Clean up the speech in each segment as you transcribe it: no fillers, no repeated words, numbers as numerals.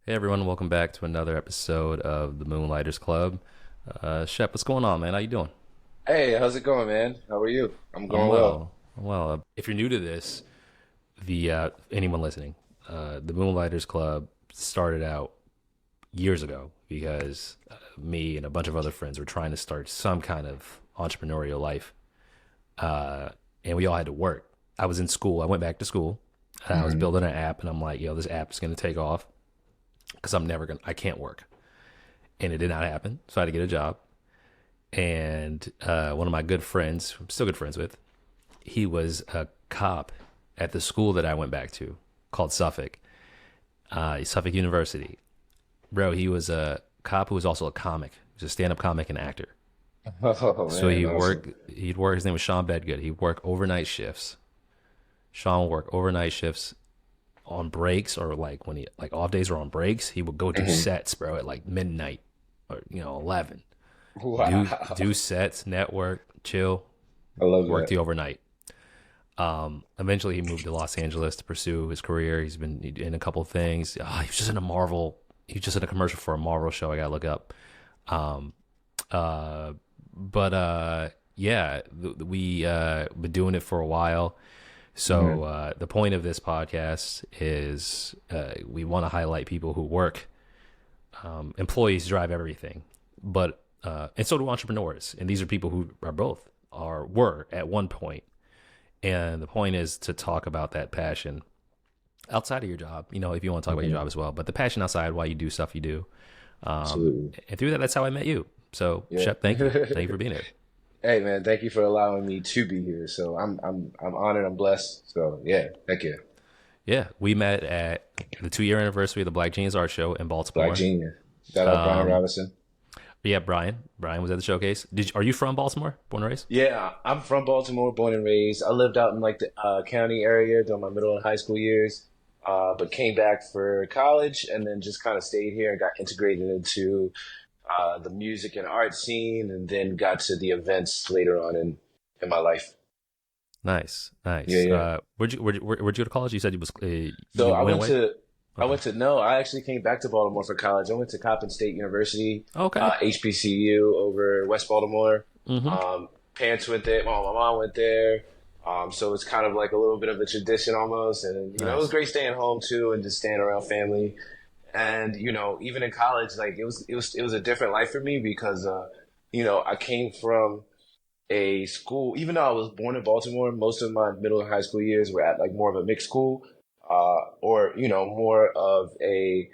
Hey everyone, welcome back to another episode of the Moonlighters Club. Shep, what's going on, man? How you doing? Hey, how's it going, man? How are you? I'm I'm going well. well. I'm well. If you're new to this, the anyone listening, the Moonlighters Club started out years ago because me and a bunch of other friends were trying to start some kind of entrepreneurial life, uh, and we all had to work. I was in school. I went back to school. And I was Hmm. building an app, and I'm like, yo, this app is gonna take off because I can't work, and it did not happen. So I had to get a job. And one of my good friends, I'm still good friends with, he was a cop at the school that I went back to called Suffolk University. Bro, he was a cop who was also a comic. He was a stand-up comic and actor. Oh So man, awesome. he'd work, his name was Sean Bedgood. He'd work overnight shifts. Sean would work overnight shifts on breaks or like when he, like off days or on breaks, he would go do Hmm. sets, bro, at like midnight or, 11. Wow, Do sets, network, chill, I love work that. the overnight. Eventually, he moved to Los Angeles to pursue his career. He's been in a couple of things. He was just in a Marvel. He was just in a commercial for a Marvel show. I gotta look up. Um, uh, but yeah, we been doing it for a while. So Hmm. the point of this podcast is we want to highlight people who work. Employees drive everything, but and so do entrepreneurs. And these are people who are both or were at one point. And the point is to talk about that passion outside of your job, if you want to talk about your Hmm. job as well, but the passion outside why you do stuff you do. Absolutely. And through that, that's how I met you. So, Yeah. Shep, thank you. Thank you for being here. Hey man, thank you for allowing me to be here. So I'm honored. I'm blessed. So yeah, heck yeah, Yeah, we met at the 2 year anniversary of the Black Genius Art Show in Black Baltimore. Genius. Shout out Brian Robinson. Yeah, Brian. Brian was at the showcase. Are you from Baltimore? Born and raised? Yeah, I'm from Baltimore, born and raised. I lived out in like the county area during my middle and high school years, but came back for college and then just kind of stayed here and got integrated into the music and art scene, and then got to the events later on in my life. Nice, Yeah, nice. yeah. Where'd you go to college? You said So you went away. I Okay. went to no, I actually came back to Baltimore for college. I went to Coppin State University, Okay. HBCU over West Baltimore. Mm-hmm. Parents went there. My mom went there. So it's kind of like a little bit of a tradition almost, and it was Nice. great staying home too, and just staying around family. And even in college, like it was a different life for me because I came from a school. Even though I was born in Baltimore, most of my middle and high school years were at like more of a mixed school, or more of a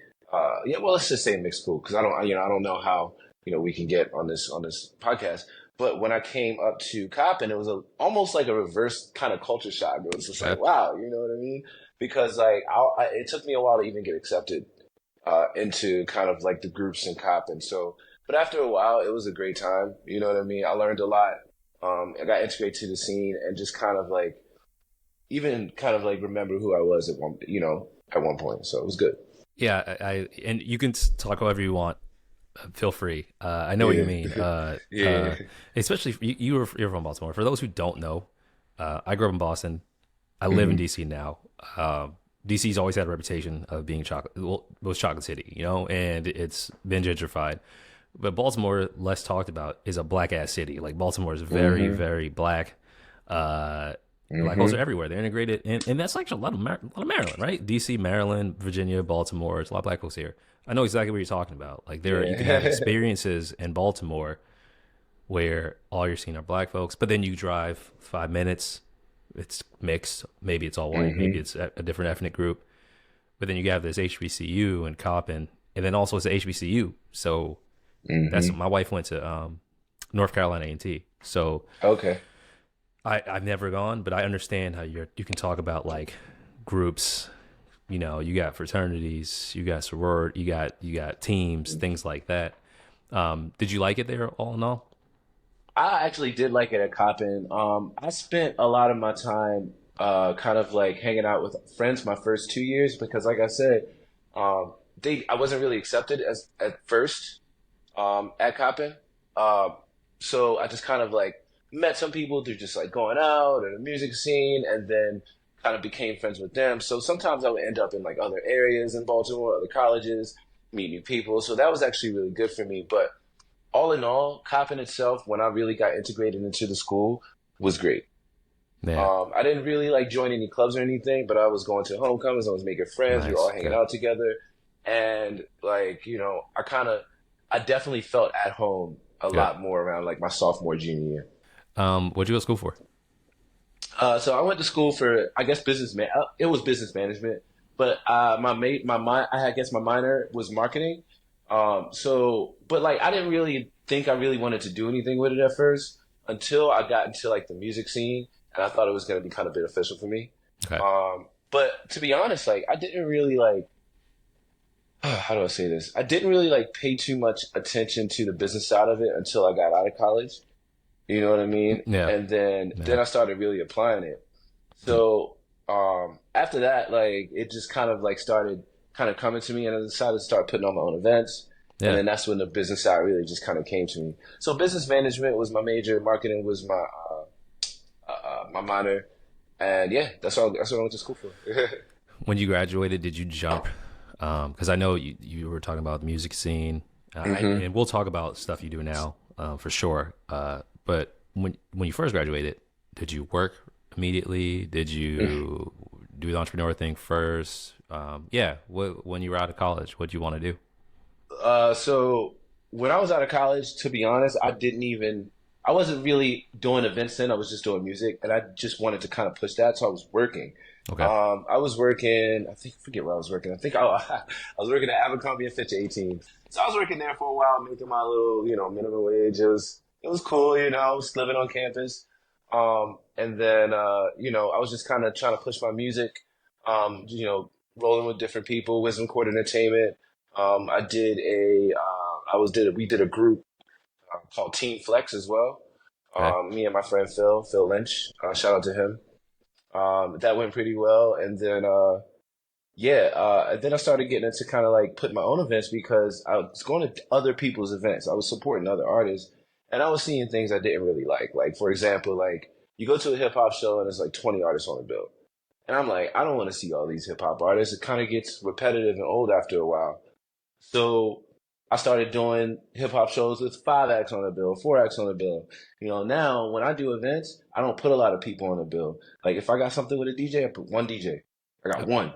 yeah. Well, let's just say mixed school because I don't know how we can get on this podcast. But when I came up to Coppin, it was almost like a reverse kind of culture shock. It was just Okay. like, wow, you know what I mean? Because like it took me a while to even get accepted into kind of like the groups in Coppin. So, but after a while, it was a great time. You know what I mean? I learned a lot. I got integrated to the scene and just kind of like even kind of like remember who I was at one point. So it was good. Yeah, and you can talk however you want. Feel free. I know what you Yeah, mean. yeah. Especially you're from Baltimore. For those who don't know, I grew up in Boston. I live in Hmm. DC now. DC's always had a reputation of being chocolate, well, most chocolate city, and it's been gentrified. But Baltimore, less talked about, is a black ass city. Like Baltimore is very, Hmm. very black. Uh, Black holes are Hmm. everywhere. They're integrated, and that's like a lot of Maryland, right? DC, Maryland, Virginia, Baltimore. It's a lot of black folks here. I know exactly what you're talking about. Like you can have Yeah. experiences in Baltimore where all you're seeing are black folks, but then you drive 5 minutes, it's mixed. Maybe it's all white. Maybe Hmm. it's a different ethnic group. But then you have this HBCU and Coppin, and then also it's a HBCU. So that's Hmm. my wife went to North Carolina A&T. So Okay. I've never gone, but I understand how you can talk about like groups. You got fraternities, you got sorority, you got teams, things like that. Did you like it there all in all? I actually did like it at Coppin. I spent a lot of my time kind of like hanging out with friends my first 2 years because, like I said, they I wasn't really accepted as at first at Coppin. Um, so I just kind of like met some people through just like going out or the music scene, and then kind of became friends with them. So sometimes I would end up in like other areas in Baltimore, other colleges, meet new people. So that was actually really good for me. But all in all, Coppin itself, when I really got integrated into the school, was great. Yeah. I didn't really like join any clubs or anything, but I was going to homecomings. I was making friends. We were all Nice. hanging Okay. out together, and like I definitely felt at home a Good. lot more around like my sophomore junior year. What'd you go to school for? So I went to school for, I guess, it was business management, but I guess my minor was marketing. But like I didn't really think I really wanted to do anything with it at first until I got into like the music scene, and I thought it was going to be kind of beneficial for me. Okay. But to be honest, like I didn't really like, how do I say this? I didn't really like pay too much attention to the business side of it until I got out of college. You know what I mean? Yeah. And then Yeah. I started really applying it. Mm. So after that, like it just kind of like started kind of coming to me, and I decided to start putting on my own events. And Yeah. then that's when the business side really just kind of came to me. So business management was my major, marketing was my minor, and yeah, that's what I went to school for. When you graduated, did you jump? Because I know you were talking about the music scene, hmm and we'll talk about stuff you do now for sure. But when you first graduated, did you work immediately? Did you do the entrepreneur thing first? Yeah. When you were out of college, what did you want to do? So when I was out of college, to be honest, I wasn't really doing events then. I was just doing music, and I just wanted to kind of push that. So I was working. Okay. I was working. I forget where I was working. I was working at Abercrombie and Fitch at 18. So I was working there for a while, making my little, minimum wage. It was cool, I was living on campus. And then, I was just kind of trying to push my music, rolling with different people, Wisdom Court Entertainment. We did a group called Team Flex as well. Okay. Me and my friend Phil Lynch, shout out to him. That went pretty well. And then, and then I started getting into kind of like putting my own events because I was going to other people's events. I was supporting other artists, and I was seeing things I didn't really like. Like, for example, like you go to a hip hop show and there's like 20 artists on the bill. And I'm like, I don't want to see all these hip hop artists. It kind of gets repetitive and old after a while. So I started doing hip hop shows with 5 acts on the bill, 4 acts on the bill. Now when I do events, I don't put a lot of people on the bill. Like if I got something with a DJ, I put one DJ. I got Yep. one.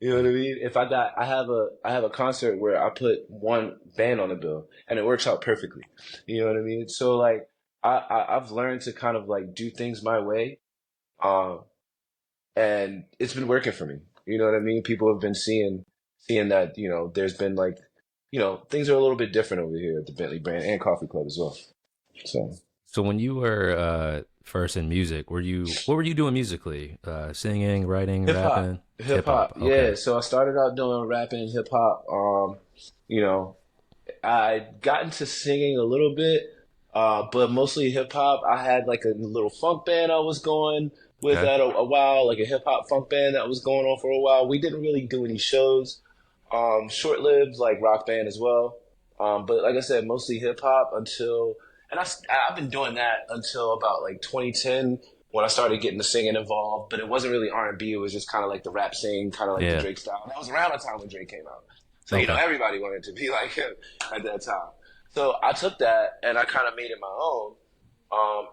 You know what I mean? If I have a concert where I put one band on the bill and it works out perfectly. You know what I mean? So like I've learned to kind of like do things my way. Um, and it's been working for me. You know what I mean? People have been seeing that, there's been like, things are a little bit different over here at the Bentley brand and Coffee Club as well. So So when you were first in music, what were you doing musically? Singing, writing, rapping, hip hip hop. hop, Okay. yeah. So I started out doing rapping, hip hop. You know, I got into singing a little bit, but mostly hip hop. I had like a little funk band I was going with Okay. at a while, like a hip hop funk band that was going on for a while. We didn't really do any shows. Short lived, like rock band as well. But like I said, mostly hip hop and I've been doing that until about like 2010 when I started getting the singing involved. But it wasn't really R&B. It was just kind of like the rap sing, kind of like the Yeah. Drake style. And that was around the time when Drake came out. So, Okay. everybody wanted to be like him at that time. So I took that and I kind of made it my own.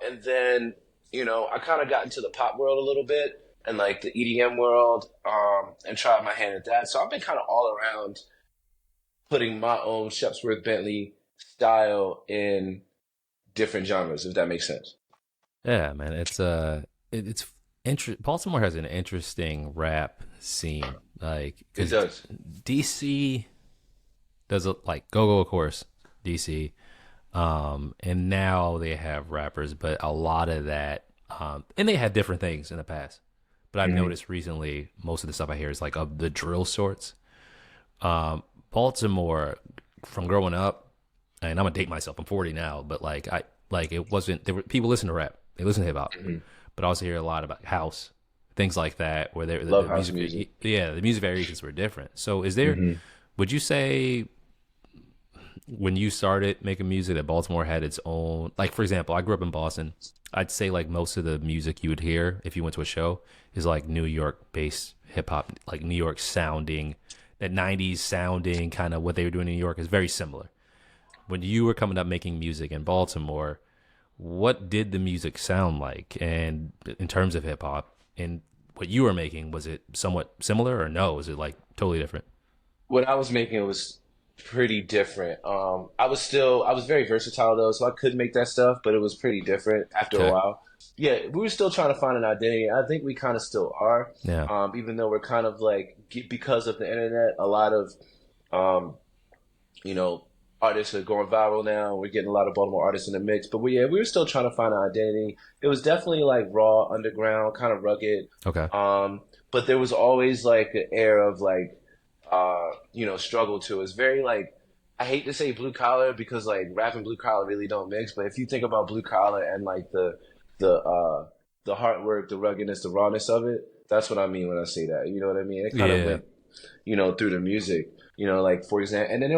And then, I kind of got into the pop world a little bit and like the EDM world, and tried my hand at that. So I've been kind of all around putting my own Shepsworth Bentley style in different genres, if that makes sense. Yeah, man. It's Baltimore has an interesting rap scene, like It because does. DC does like Go, of course, DC, and now they have rappers, but a lot of that, and they had different things in the past. But I've hmm noticed recently, most of the stuff I hear is like of the drill sorts. Baltimore, from growing up, and I'm gonna date myself. I'm 40 now, but like it wasn't. There were people listen to rap, they listen to hip hop, hmm but I also hear a lot about house, things like that, where Love the house music. music, yeah, the music variations were different. So, is there? hmm Would you say when you started making music that Baltimore had its own, like for example, I grew up in Boston. I'd say like most of the music you would hear if you went to a show is like New York based hip hop, like New York sounding, that 90s sounding kind of what they were doing in New York is very similar. When you were coming up making music in Baltimore, what did the music sound like? And in terms of hip hop and what you were making, was it somewhat similar or no? Was it like totally different? What I was making was pretty different. I was very versatile though, so I could make that stuff, but it was pretty different after a Okay. while. Yeah, we were still trying to find an identity. I think we kind of still are, Yeah. even though we're kind of like because of the internet, a lot of um, you know, artists are going viral now. We're getting a lot of Baltimore artists in the mix, but we were still trying to find an identity. It was definitely like raw, underground, kind of rugged. Okay. But there was always like an air of like, struggle to it. It's very like, I hate to say blue collar because like rap and blue collar really don't mix. But if you think about blue collar and like the hard work, the ruggedness, the rawness of it, that's what I mean when I say that. You know what I mean? It kind of Yeah. went, through the music. Like for example, and then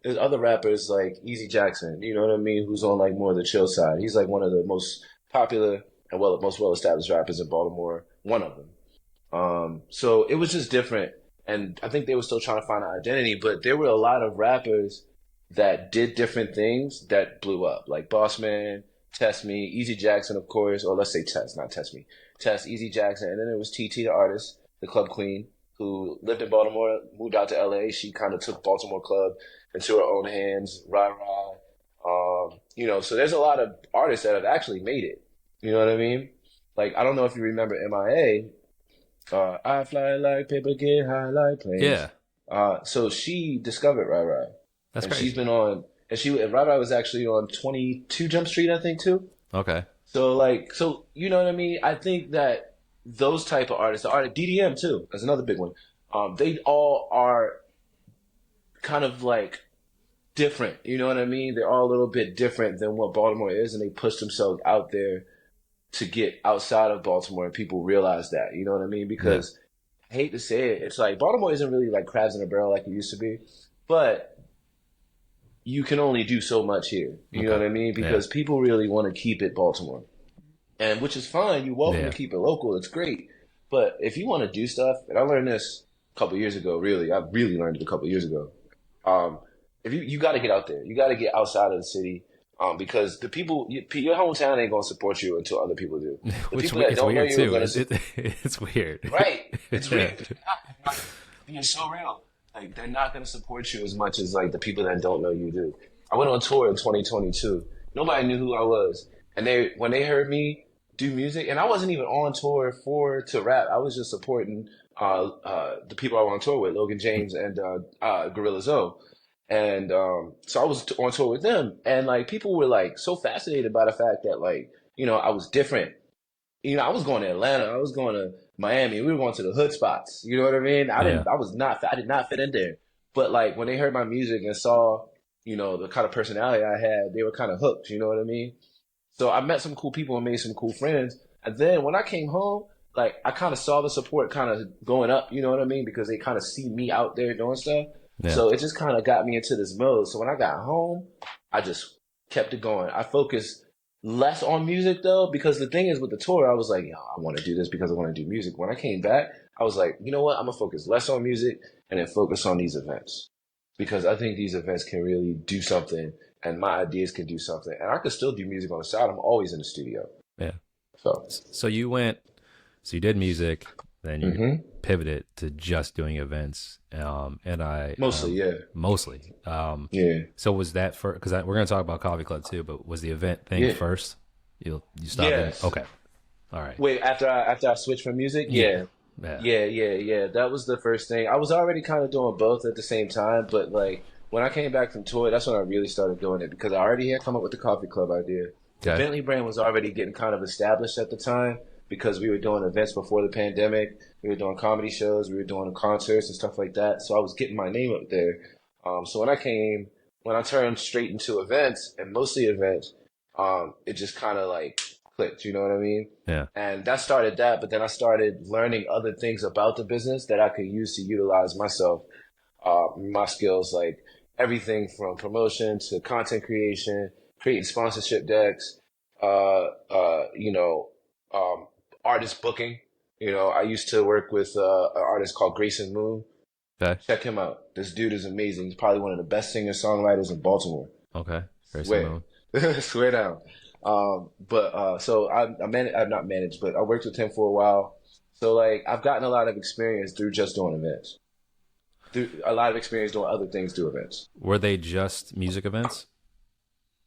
there's other rappers like Easy Jackson, you know what I mean, who's on like more of the chill side. He's like one of the most popular and most well established rappers in Baltimore, one of them. So it was just different, and I think they were still trying to find an identity, but there were a lot of rappers that did different things that blew up, like Bossman, Test Me, Easy Jackson, of course, or let's say Test, not Test Me, Test, Easy Jackson, and then there was TT, the artist, the club queen, who lived in Baltimore, moved out to LA. She kind of took Baltimore club into her own hands. Rah rah. So there's a lot of artists that have actually made it. You know what I mean? Like I don't know if you remember MIA. I fly like paper, get high like planes. Yeah. So she discovered Rah Rah, That's and she's crazy. been on. And Rah Rah was actually on 22 Jump Street, I think, too. Okay. So you know what I mean? I think that those type of artists, the artist DDM too, that's another big one. They all are kind of like different. You know what I mean? They're all a little bit different than what Baltimore is, and they push themselves out there to get outside of Baltimore, and people realize that. You know what I mean? Yeah. Because I hate to say it, it's like Baltimore isn't really like crabs in a barrel like it used to be, but you can only do so much here. You know Okay. what I mean? Yeah. Because people really want to keep it Baltimore. And which is fine. You're welcome to Yeah. keep it local. It's great. But if you want to do stuff, and I learned this a couple years ago, really, I really learned it a couple years ago. Um, if you got to get out there, you got to get outside of the city, because the people, your hometown ain't gonna support you until other people do. The Which people that it's don't know weird you are too. gonna, It's weird. right? It's Yeah. real. Being so real. Like they're not gonna support you as much as like the people that don't know you do. I went on tour in 2022. Nobody knew who I was, and when they heard me do music, and I wasn't even on tour to rap. I was just supporting the people I was on tour with, Logan James and Gorilla Zoe. And so I was on tour with them, and like people were like so fascinated by the fact that like I was different. I was going to Atlanta, I was going to Miami, we were going to the hood spots. You know what I mean? Yeah. I did not fit in there. But like when they heard my music and saw the kind of personality I had, they were kind of hooked. You know what I mean? So I met some cool people and made some cool friends. And then when I came home, like I kind of saw the support kind of going up. You know what I mean? Because they kind of see me out there doing stuff. Yeah. So it just kind of got me into this mode. So when I got home, I just kept it going. I focused less on music though, because the thing is with the tour, I was like, yo, I want to do this because I want to do music. When I came back, I was like, you know what? I'm gonna focus less on music and then focus on these events, because I think these events can really do something, and my ideas can do something, and I could still do music on the side. I'm always in the studio, Yeah. so. So so you did music, then you Hmm. pivoted to just doing events. Mostly, yeah, Mostly. yeah, So was that for, because we're going to talk about Coffee Club too, but was the event thing yeah. first? You stopped it? Yes. Okay. All right. Wait, after I switched from music, Yeah. yeah. Yeah. Yeah. That was the first thing. I was already kind of doing both at the same time, but like when I came back from tour, that's when I really started doing it, because I already had come up with the coffee club idea. The Okay. Bentley brand was already getting kind of established at the time because we were doing events before the pandemic. We were doing comedy shows, we were doing concerts and stuff like that. So I was getting my name up there. So when I turned straight into events and mostly events, it just kind of like clicked. You know what I mean? Yeah. And that started that, but then I started learning other things about the business that I could use to utilize myself, my skills, like, everything from promotion to content creation, creating sponsorship decks, you know, artist booking. You know, I used to work with an artist called Grayson Moon. Okay. Check him out. This dude is amazing. He's probably one of the best singer-songwriters in Baltimore. Okay. Grayson Swear. Moon. Swear down. But so I've not managed, but I worked with him for a while. So like I've gotten a lot of experience through just doing events. Through a lot of experience doing other things through events. Were they just music events?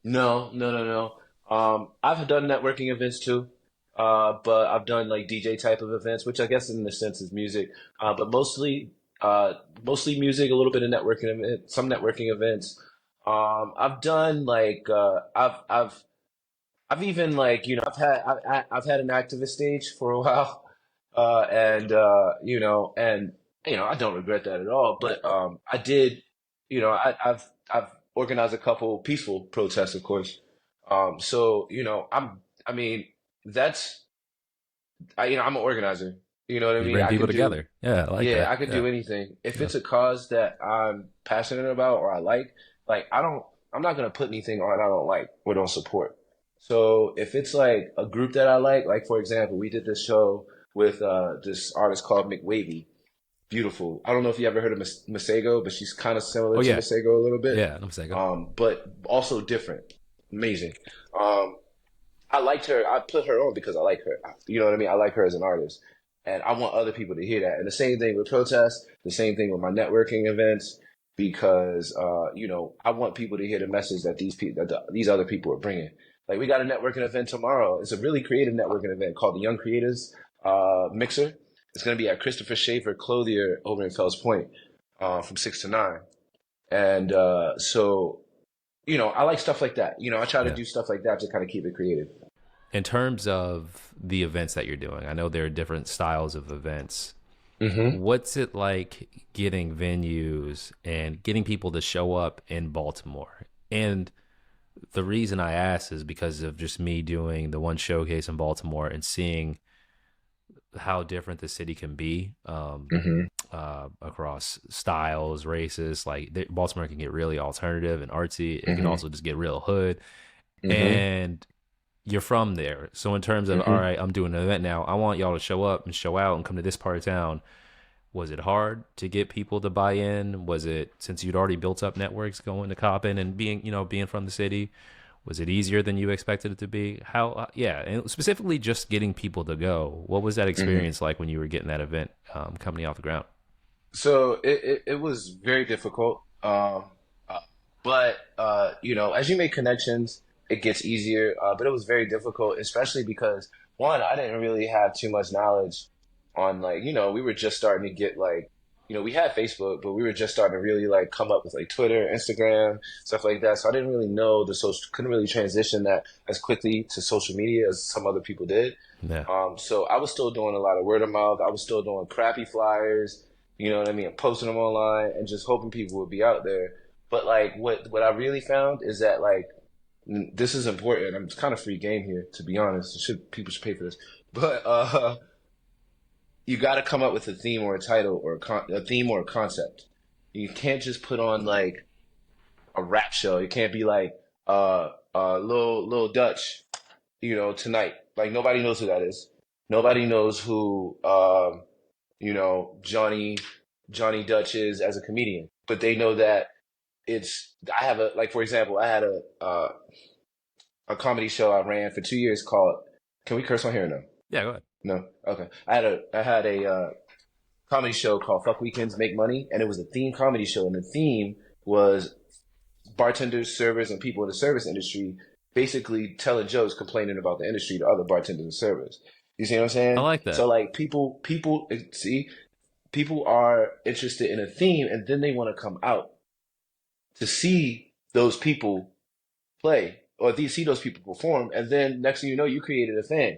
No, no, no, no. I've done networking events too. But I've done like DJ type of events, which I guess in a sense is music. But mostly music, a little bit of networking event, some networking events. I've done like I've even like I've had an activist stage for a while, and I don't regret that at all. But I did, I've organized a couple peaceful protests, of course. So I mean that's I'm an organizer. You know what I You mean? bring people together. Yeah, I like Yeah, that. I could Yeah. do anything. If Yeah. it's a cause that I'm passionate about or I like I'm not gonna put anything on I don't like or don't support. So if it's like a group that I like for example, we did this show with this artist called McWavy. Beautiful. I don't know if you ever heard of Masego, but she's kind of similar Oh to yeah. Masego a little bit. Yeah. I'm saying. But also different. Amazing. Um, I liked her. I put her on because I like her. You know what I mean? I like her as an artist. And I want other people to hear that. And the same thing with protests, the same thing with my networking events, because, I want people to hear the message that these other people are bringing. Like we got a networking event tomorrow. It's a really creative networking event called the Young Creators Mixer. It's going to be at Christopher Schaefer Clothier over in Fells Point from 6 to 9. And I like stuff like that. I try to Yeah. do stuff like that to kind of keep it creative. In terms of the events that you're doing, I know there are different styles of events. Hmm. What's it like getting venues and getting people to show up in Baltimore? And the reason I ask is because of just me doing the one showcase in Baltimore and seeing how different the city can be Hmm. across styles, races. Like Baltimore can get really alternative and artsy. It can Hmm. also just get real hood. Hmm. And you're from there. So in terms of, all Hmm. right, I'm doing an event now. I want y'all to show up and show out and come to this part of town. Was it hard to get people to buy in? Was it, since you'd already built up networks going to Coppin and being from the city, was it easier than you expected it to be? How, yeah, and specifically just getting people to go. What was that Hmm. experience like when you were getting that event company off the ground? So it was very difficult. Uh, but as you make connections, it gets easier. But it was very difficult, especially because one, I didn't really have too much knowledge on like, we were just starting to get like, we had Facebook, but we were just starting to really like come up with like Twitter, Instagram, stuff like that. So I didn't really know couldn't really transition that as quickly to social media as some other people did. Yeah. So I was still doing a lot of word of mouth. I was still doing crappy flyers, you know what I mean, and posting them online and just hoping people would be out there. But like what I really found is that like this is important. I'm It's kind of free game here, to be honest. People should pay for this, but you got to come up with a theme or a title or a theme or a concept. You can't just put on like a rap show. You can't be like Lil Dutch, tonight. Like nobody knows who that is. Nobody knows who Johnny Dutch is as a comedian, but they know that I have for example, I had a comedy show I ran for 2 years called. Can we curse on here or no? Yeah, go ahead. No. Okay. I had a comedy show called Fuck Weekends Make Money, and it was a theme comedy show, and the theme was bartenders, servers, and people in the service industry basically telling jokes, complaining about the industry to other bartenders and servers. You see what I'm I saying? like that. So like people are interested in a theme, and then they want to come out to see those people play or see those people perform, and then next thing you know, you created a fan.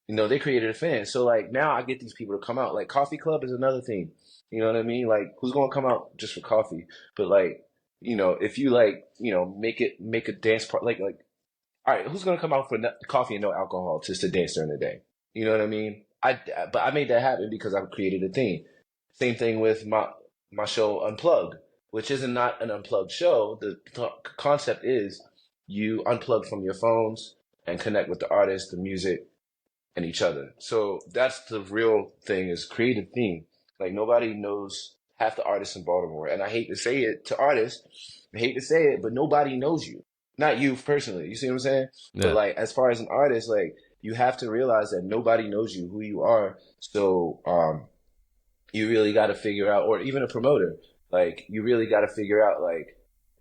They created a fan. So like now I get these people to come out. Like coffee club is another thing. You know what I mean? Like who's gonna come out just for coffee? But like, if you like, make a dance part like all right, who's gonna come out for coffee and no alcohol just to dance during the day? You know what I mean? But I made that happen because I created a theme. Same thing with my show Unplugged, which isn't not an unplugged show. The concept is you unplug from your phones and connect with the artist, the music, and each other. So that's the real thing is creative theme. Like nobody knows half the artists in Baltimore. And I hate to say it to artists, I hate to say it, but nobody knows you. Not you personally. You see what I'm saying? But Yeah. like as far as an artist, like you have to realize that nobody knows you, who you are. So you really gotta figure out, or even a promoter, like you really gotta figure out like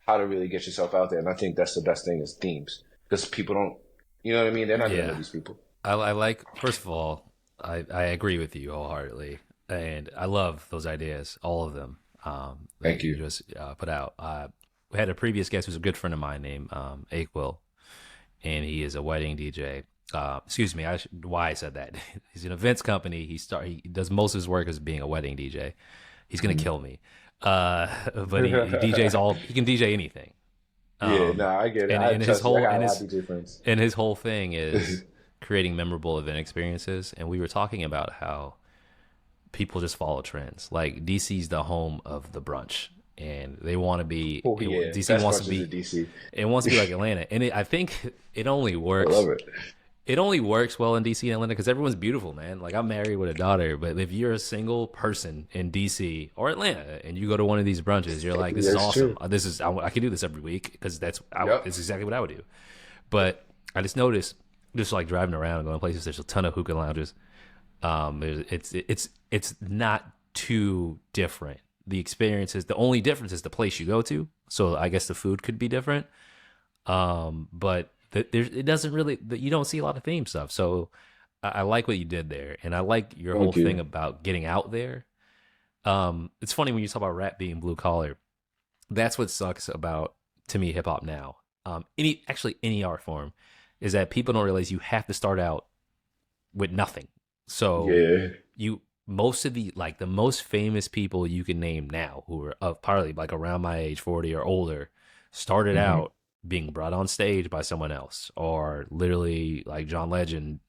how to really get yourself out there. And I think that's the best thing is themes. Because people don't you know what I mean? They're not gonna know Yeah. these people. I like, first of all, I agree with you wholeheartedly. And I love those ideas, all of them that Thank you you. just put out. We had a previous guest who's a good friend of mine named Aquil, and he is a wedding DJ. Excuse me, why I said that. He's an events company. He does most of his work as being a wedding DJ. He's gonna kill me, but he DJs all. He can DJ anything. Yeah, Um, nah, I get it. and I and his trust you. I whole got a lot of DJ friends. and his whole thing is creating memorable event experiences. And we were talking about how people just follow trends. Like DC's the home of the brunch, and they want to be. Oh yeah, DC best wants to brunches in be. DC. It wants to be like Atlanta, and I think it only I love works. it. It only works well in DC and Atlanta because everyone's beautiful, man. Like I'm married with a daughter, but if you're a single person in DC or Atlanta and you go to one of these brunches, you're like, "This is That's awesome. true. I can do this every week because Yep. it's exactly what I would do." But I just noticed, just like driving around and going places, there's a ton of hookah lounges. It's not too different. The experience is the only difference is the place you go to. So I guess the food could be different. But it doesn't really, you don't see a lot of theme stuff. So I like what you did there, and I like your whole Thank thing you. about getting out there. It's funny when you talk about rap being blue collar. That's what sucks about to me hip hop now. Any art form is that people don't realize you have to start out with nothing. So Yeah. you most of the most famous people you can name now who are probably like around my age, 40 or older, started Hmm. out being brought on stage by someone else, or literally like John Legend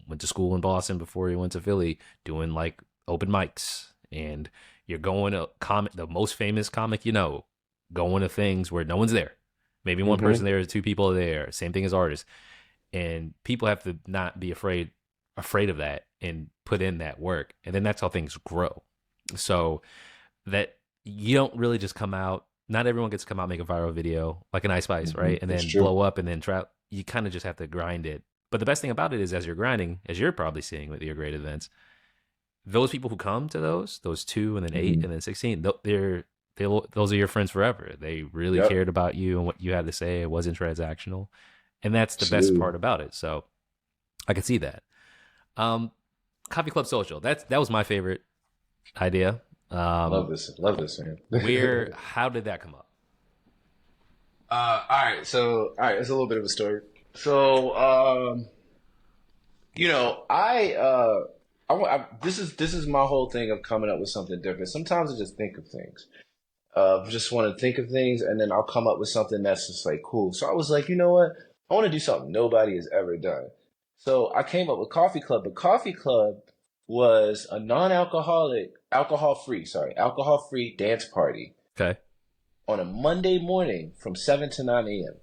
went to school in Boston before he went to Philly doing like open mics. And you're going to comic, the most famous comic going to things where no one's there, maybe one Hmm. person there, two people there, same thing as artists. And people have to not be afraid of that and put in that work, and then that's how things grow. So that you don't really just come out, not everyone gets to come out, make a viral video like an Ice Spice, Hmm. right, and That's then true. blow up and then try. You kind of just have to grind it. But the best thing about it is, as you're grinding, as you're probably seeing with your great events, those people who come to those 2 and then 8 Hmm. and then 16, those are your friends forever. They really Yep. cared about you and what you had to say. It wasn't transactional, and that's the best Absolutely. part about it. So I could see that. um Coffee Club Social, that was my favorite idea. Love um this. Love this, man. how did that come up? All right. So, all right. It's a little bit of a story. So, you know, this is my whole thing of coming up with something different. Sometimes I just think of things. Just want to think of things, and then I'll come up with something that's just like cool. So I was like, you know what? I want to do something nobody has ever done. So I came up with Coffee Club, but Coffee Club was a non-alcoholic, alcohol-free dance party Okay. on a Monday morning from 7 to 9 a.m.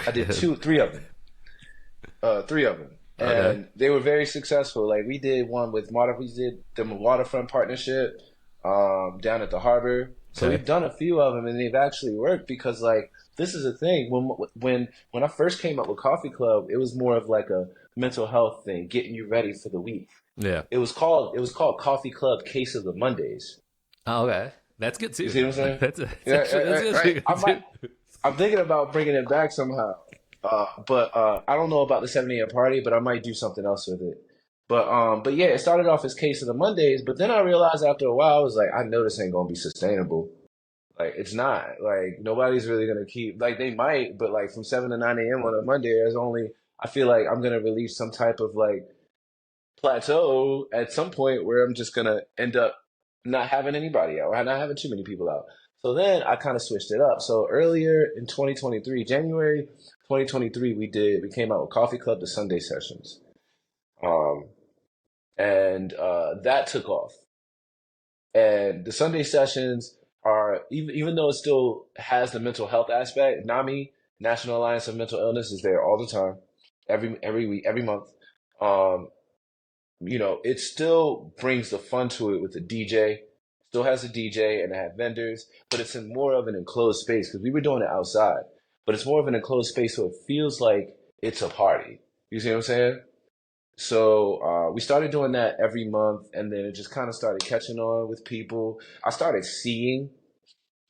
I did three of them, Okay. and they were very successful. Like we did the waterfront partnership down at the harbor. So Okay. we've done a few of them, and they've actually worked because like this is the thing when I first came up with Coffee Club, it was more of like a mental health thing, getting you ready for the week. Yeah. It was called Coffee Club Case of the Mondays. Oh, okay. That's good You too. see what I'm saying? That's Yeah, actually that's right. actually good too. I'm thinking about bringing it back somehow. But I don't know about the 7 a.m. party, but I might do something else with it. But yeah, it started off as Case of the Mondays, but then I realized after a while, I was like, I know this ain't gonna be sustainable. Like it's not. Like nobody's really gonna keep like they might, but like from 7 to 9 a.m. on a Monday, there's only I feel like I'm gonna release some type of like plateau at some point where I'm just gonna end up not having anybody out or not having too many people out. So then I kind of switched it up. So earlier in 2023, January 2023, we came out with Coffee Club the Sunday sessions. Um and that took off. And the Sunday sessions, are even though it still has the mental health aspect, NAMI, National Alliance of Mental Illness, is there all the time, every week, every month. Um, it still brings the fun to it with the DJ. Still has a DJ and it had vendors, but it's in more of an enclosed space because we were doing it outside. But it's more of an enclosed space, so it feels like it's a party. You see what I'm saying? So we started doing that every month, and then it just kind of started catching on with people. I started seeing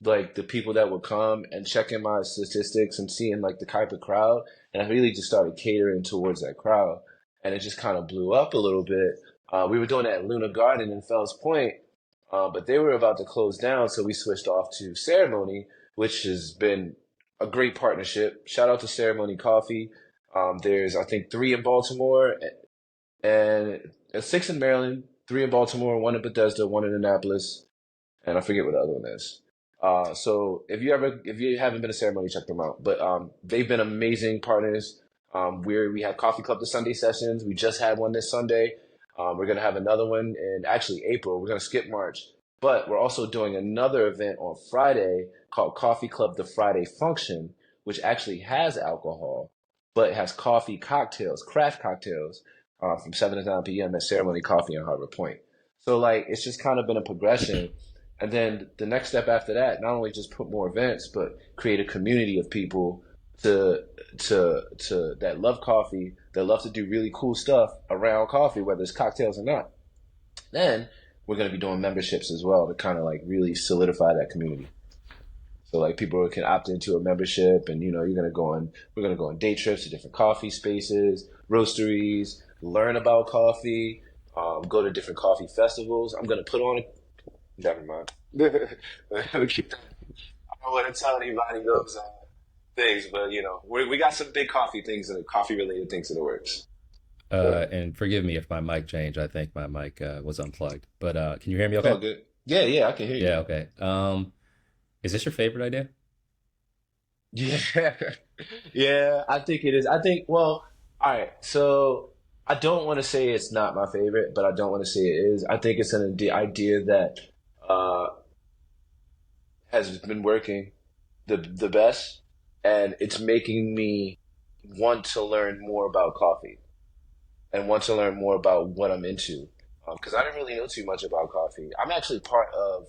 like the people that would come and checking my statistics and seeing like the type of crowd, and I really just started catering towards that crowd, and it just kind of blew up a little bit. We were doing it at Luna Garden in Fells Point, but they were about to close down, so we switched off to Ceremony, which has been a great partnership. Shout out to Ceremony Coffee. There's I think three in Baltimore and six in Maryland, three in Baltimore, one in Bethesda, one in Annapolis, and I forget what the other one is. So if you haven't been to Ceremony, check them out. But they've been amazing partners. We had Coffee Club the Sunday sessions. We just had one this Sunday. We're gonna have another one in actually April. We're gonna skip March, but we're also doing another event on Friday called Coffee Club the Friday Function, which actually has alcohol, but it has coffee cocktails, craft cocktails, from 7 to 9 p.m. at Ceremony Coffee in Harbor Point. So like it's just kind of been a progression. And then the next step after that, not only just put more events, but create a community of people to that love coffee, that love to do really cool stuff around coffee, whether it's cocktails or not. Then we're gonna be doing memberships as well to kind of like really solidify that community. So like people can opt into a membership, and we're gonna go on day trips to different coffee spaces, roasteries, learn about coffee, go to different coffee festivals. I'm gonna put on a Never mind. I don't want to tell anybody those things, but we got some big coffee things and coffee related things in the works. So And forgive me if my mic changed. I think my mic was unplugged. But can you hear me it's all okay? good. Yeah, yeah, I can hear you. Yeah, okay. Is this your favorite idea? Yeah, yeah, I think it is. I think, well, all right. So I don't want to say it's not my favorite, but I don't want to say it is. I think it's an idea that uh, has been working the best, and it's making me want to learn more about coffee and want to learn more about what I'm into. Because I didn't really know too much about coffee. I'm actually part of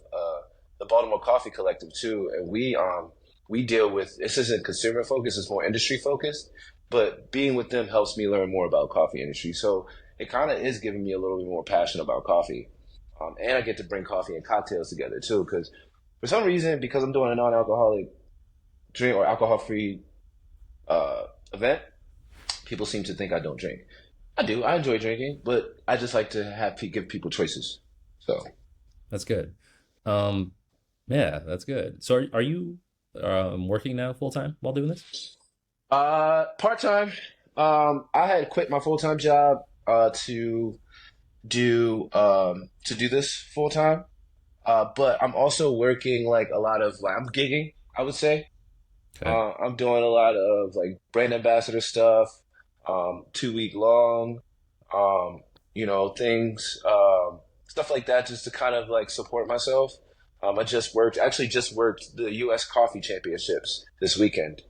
the Baltimore Coffee Collective too, and we deal with this isn't consumer focused; it's more industry focused. But being with them helps me learn more about coffee industry. So it kind of is giving me a little bit more passion about coffee, and I get to bring coffee and cocktails together too. Because for some reason, because I'm doing a non-alcoholic drink or alcohol-free event, people seem to think I don't drink. I do. I enjoy drinking, but I just like to give people choices. So, That's good. Um, yeah, that's good. So are you working now full time while doing this? part time. I had quit my full time job to do this full time. But I'm also working like a lot of like I'm gigging. I would say Okay. I'm doing a lot of like brand ambassador stuff, 2 week long, things, stuff like that, just to kind of like support myself. Actually just worked the U.S. Coffee Championships this weekend.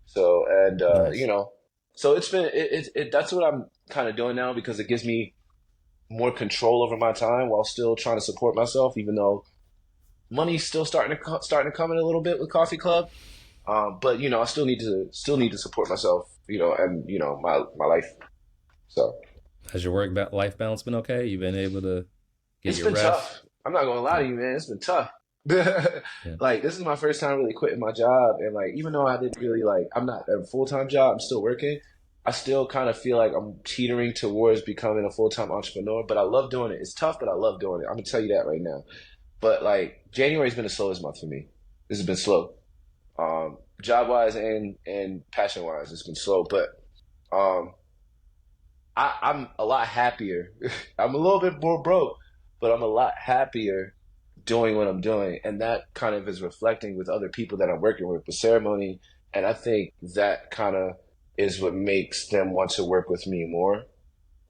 So, and Nice. so it's been that's what I'm kind of doing now because it gives me more control over my time while still trying to support myself, even though money's still starting to come in a little bit with Coffee Club. But I still need to support myself, and my life. So Has your life balance been okay? You've been able to get it's your been rest? tough. I'm not gonna lie Yeah. to you, man. It's been tough. Yeah. Like this is my first time really quitting my job, and like even though I didn't really like, I'm not a full time job. I'm still working. I still kind of feel like I'm teetering towards becoming a full time entrepreneur. But I love doing it. It's tough, but I love doing it. I'm gonna tell you that right now. But like January's been the slowest month for me. This has been slow. Job wise and passion wise, it's been slow. But um, I'm a lot happier. I'm a little bit more broke, but I'm a lot happier doing what I'm doing. And that kind of is reflecting with other people that I'm working with ceremony. And I think that kind of is what makes them want to work with me more.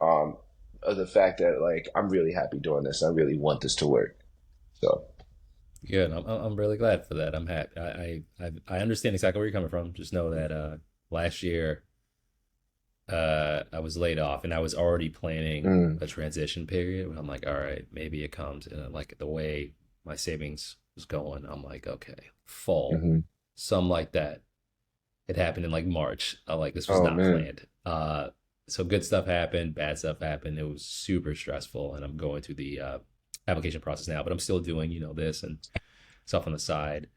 Um, of the fact that like I'm really happy doing this. I really want this to work. So Good. I'm really glad for that. I'm happy. I understand exactly where you're coming from. Just know that last year I was laid off and I was already planning Mm, a transition period. I'm like, all right, maybe it comes. And like the way my savings was going, I'm like, okay, fall, hmm. something like that. It happened in like March. Like this was Oh not man. planned. So good stuff happened, bad stuff happened. It was super stressful, and I'm going through the application process now. But I'm still doing this and stuff on the side.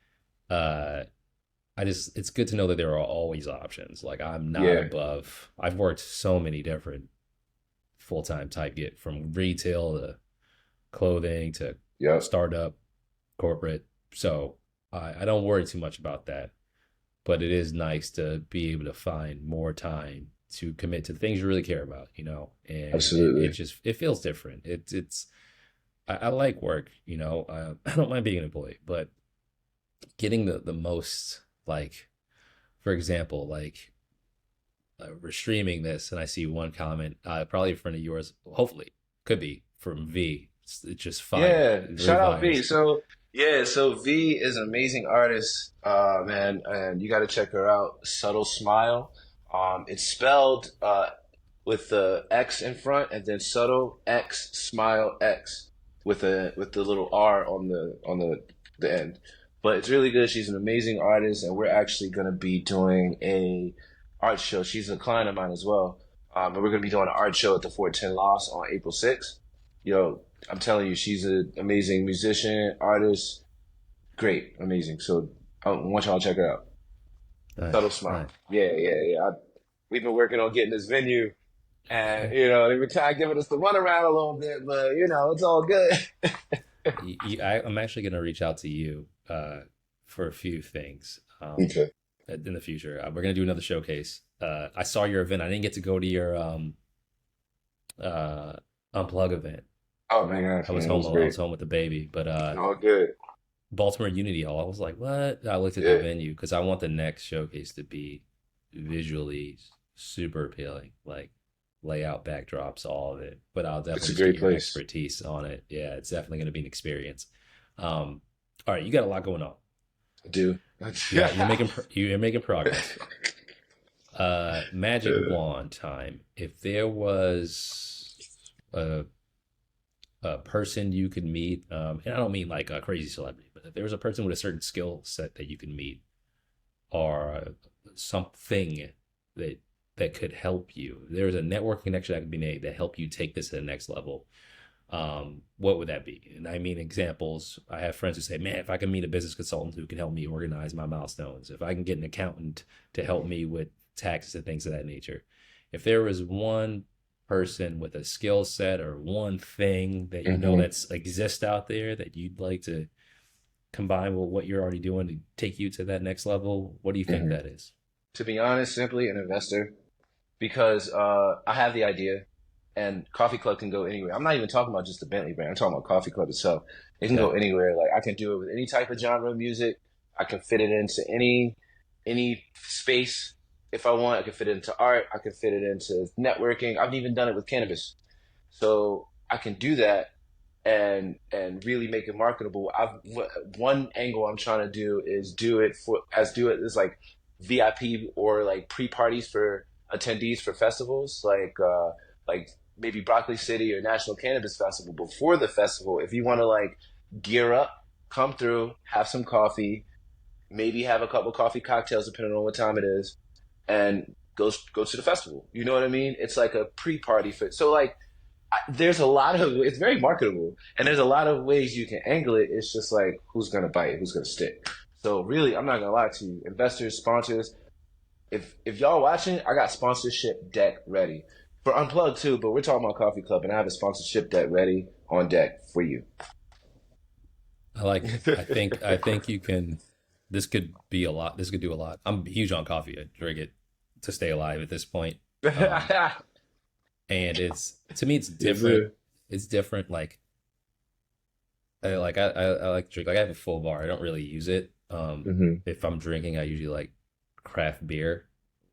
Uh, it's good to know that there are always options. Like I'm not Yeah. above. I've worked so many different full time type get from retail to clothing to Yep. startup, corporate. So I don't worry too much about that. But it is nice to be able to find more time to commit to the things you really care about, and it Absolutely. just it feels different. I like work, I don't mind being an employee, but getting the most, like, for example, like we're streaming this and I see one comment, probably a friend of yours, hopefully, could be from V. It's just fire, Yeah. very Shout out V. virus. So yeah, so V is an amazing artist, man, and you got to check her out. Subtle Smile. It's spelled with the X in front, and then subtle X smile X with the little R on the end. But it's really good. She's an amazing artist, and we're actually gonna be doing a art show. She's a client of mine as well. And we're gonna be doing an art show at the 410 Lost on April 6th. Yo, I'm telling you, she's an amazing musician, artist, great, amazing. So I want y'all to check her out. Subtle Nice, Smile. nice. Yeah, yeah, yeah. We've been working on getting this venue, and they've been kind of giving us the runaround a little bit, but it's all good. I'm actually going to reach out to you for a few things Okay. in the future. We're going to do another showcase. I saw your event. I didn't get to go to your uh, unplug event. Oh my gosh, I was man, it home. was I great. was home with the baby, but All good. Baltimore Unity Hall. I was like, what? I looked at the Yeah, venue because I want the next showcase to be visually super appealing, like layout, backdrops, all of it. But I'll it's definitely a just get great your place. expertise on it. Yeah, it's definitely going to be an experience. All right, you got a lot going on. I do. You're making progress. Magic wand time. If there was a person you could meet, and I don't mean like a crazy celebrity, but if there was a person with a certain skill set that you could meet, or something that could help you, there's a network connection that could be made that help you take this to the next level. What would that be? And I mean examples. I have friends who say, "Man, if I can meet a business consultant who can help me organize my milestones, if I can get an accountant to help me with taxes and things of that nature, if there was one person with a skill set or one thing that Hmm. that's exists out there that you'd like to combine with what you're already doing to take you to that next level, what do you think Hmm. that is?" To be honest, simply an investor because I have the idea, and Coffee Club can go anywhere. I'm not even talking about just the Bentley brand. I'm talking about Coffee Club itself. It can Okay. go anywhere. Like I can do it with any type of genre of music. I can fit it into any space if I want. I can fit it into art. I can fit it into networking. I've even done it with cannabis. So I can do that and really make it marketable. One angle I'm trying to do is do it as like VIP or like pre parties for attendees for festivals like maybe Broccoli City or National Cannabis Festival. Before the festival, if you want to like gear up, come through, have some coffee, maybe have a couple coffee cocktails depending on what time it is, and go to the festival. You know what I mean? It's like a pre party for so like there's a lot of it's very marketable and there's a lot of ways you can angle it. It's just like who's gonna bite, who's gonna stick. So really, I'm not gonna lie to you, investors, sponsors. If y'all watching, I got sponsorship deck ready for Unplugged too. But we're talking about Coffee Club, and I have a sponsorship deck ready on deck for you. I like it. I think you can. This could be a lot. This could do a lot. I'm huge on coffee. I drink it to stay alive at this point. Um, Yes, and it's, to me, it's different. sir. It's different. Like I like to drink. Like I have a full bar. I don't really use it. Hmm. If I'm drinking, I usually like craft beer,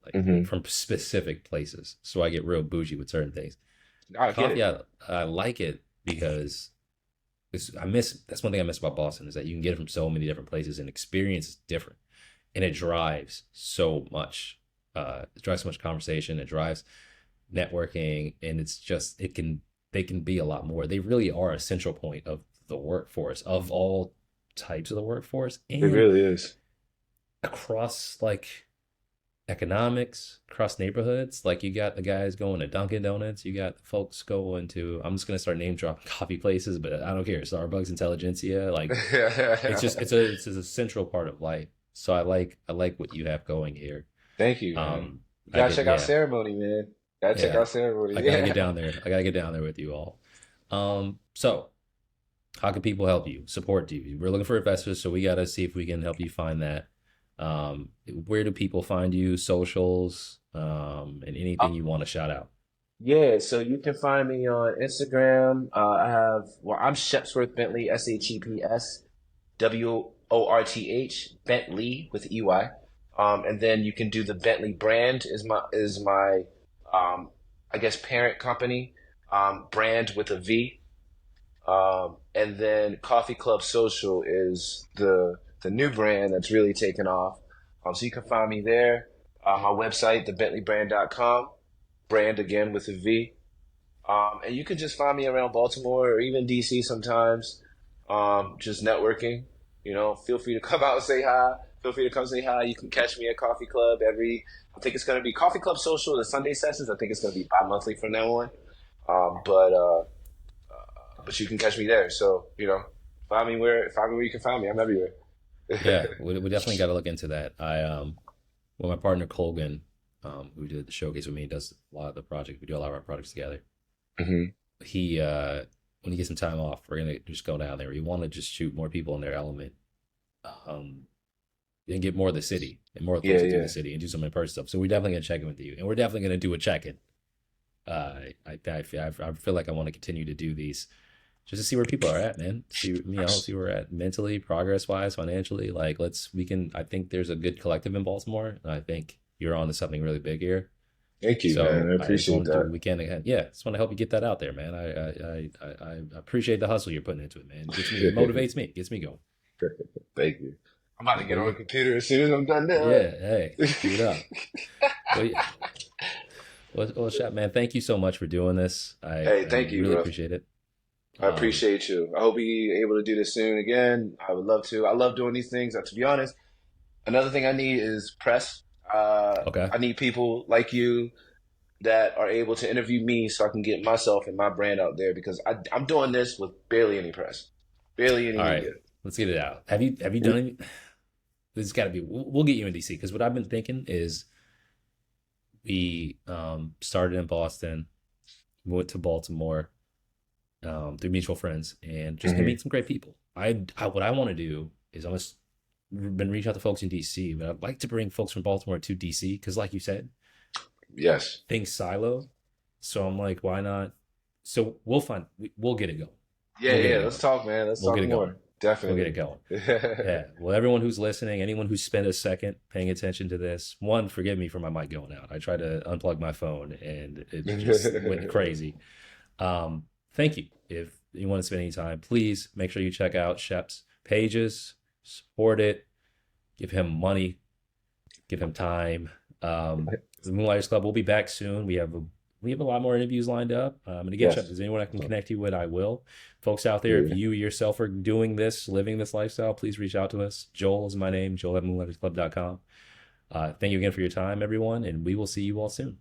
like Hmm. from specific places. So I get real bougie with certain things. I get Coffee, it. I like it because That's one thing I miss about Boston is that you can get it from so many different places and experience is different. And it drives so much. It drives so much conversation. It drives networking, and it's just they can be a lot more. They really are a central point of the workforce of all types of the workforce It and really is. across like economics, across neighborhoods. Like you got the guys going to Dunkin' Donuts, you got the folks going to I'm just gonna start name dropping coffee places, but I don't care. Starbucks, Intelligentsia, like it's a central part of life. So I like what you have going here. Thank you, man. You I gotta could check out yeah Ceremony, man. Gotta check yeah out Ceremony. I gotta get Yeah. down there. I gotta get down there with you all. So how can people help you, support you? We're looking for investors, so we gotta see if we can help you find that. Where do people find you? Socials, and anything you want to shout out. Yeah, so you can find me on Instagram. I'm Shepsworth Bentley, ShepWorth, Bentley with EY. And then you can do the Bentley brand is my I guess parent company, brand with a V. And then Coffee Club Social is the new brand that's really taken off. So you can find me there. My website, thebentleybrand.com, brand again with a V. And you can just find me around Baltimore or even DC sometimes, just networking. Feel free to come out and say hi. Feel free to come say hi. You can catch me at Coffee Club I think it's going to be Coffee Club Social, the Sunday sessions. I think it's going to be bi-monthly from now on. But you can catch me there. So, find me where you can find me. I'm everywhere. Yeah, we definitely got to look into that. Well, my partner Colgan, who did the showcase with me, does a lot of the project. We do a lot of our projects together. Hmm. He, when he gets some time off, we're gonna just go down there. We want to just shoot more people in their element, and get more of the city and more Yeah, folks into yeah. the city and do some in person stuff. So we're definitely gonna check in with you, and we're definitely gonna do a check in. I feel like I want to continue to do these just to see where people are at, man. See where we're at mentally, progress wise, financially. Like I think there's a good collective in Baltimore, and I think you're on to something really big here. Thank you, man. So I I just appreciate want to do what that. we can. Yeah, just want to help you get that out there, man. I appreciate the hustle you're putting into it, man. It motivates me, gets me going. Thank you. I'm about to get Well, on the yeah, computer as soon as I'm done now. yeah. Hey, keep it up. Well, yeah. Shep, man, thank you so much for doing this. Hey, I thank you, really bro. appreciate it. I Um, appreciate you. I hope we able to do this soon again. I would love to. I love doing these things. To be honest, another thing I need is press. okay. I need people like you that are able to interview me so I can get myself and my brand out there because I'm doing this with barely any press, barely any All right. media. Let's get it out. Have you done any? This has got to be. We'll get you in DC because what I've been thinking is we started in Boston, went to Baltimore, through mutual friends, and just to Hmm. meet some great people. I what I want to do is been reaching out to folks in DC, but I'd like to bring folks from Baltimore to DC because, like you said, Yes. things silo. So I'm like, why not? So we'll get it going. Yeah, We'll get it yeah. Let's going. talk, man. Let's We'll get talk it going. more. We'll get it Definitely. going. Yeah. Well, everyone who's listening, anyone who's spent a second paying attention to this, one, forgive me for my mic going out. I tried to unplug my phone and it just went crazy. Thank you. If you want to spend any time, please make sure you check out Shep's pages, support it, give him money, give him time. The Moonlighters Club will be back soon. We have a lot more interviews lined up. And again, Shep, if Yes. there's anyone I can connect you with, I will. Folks out there, if Yeah. you yourself are doing this, living this lifestyle, please reach out to us. Joel is my name, joel@moonlightersclub.com. Thank you again for your time, everyone, and we will see you all soon.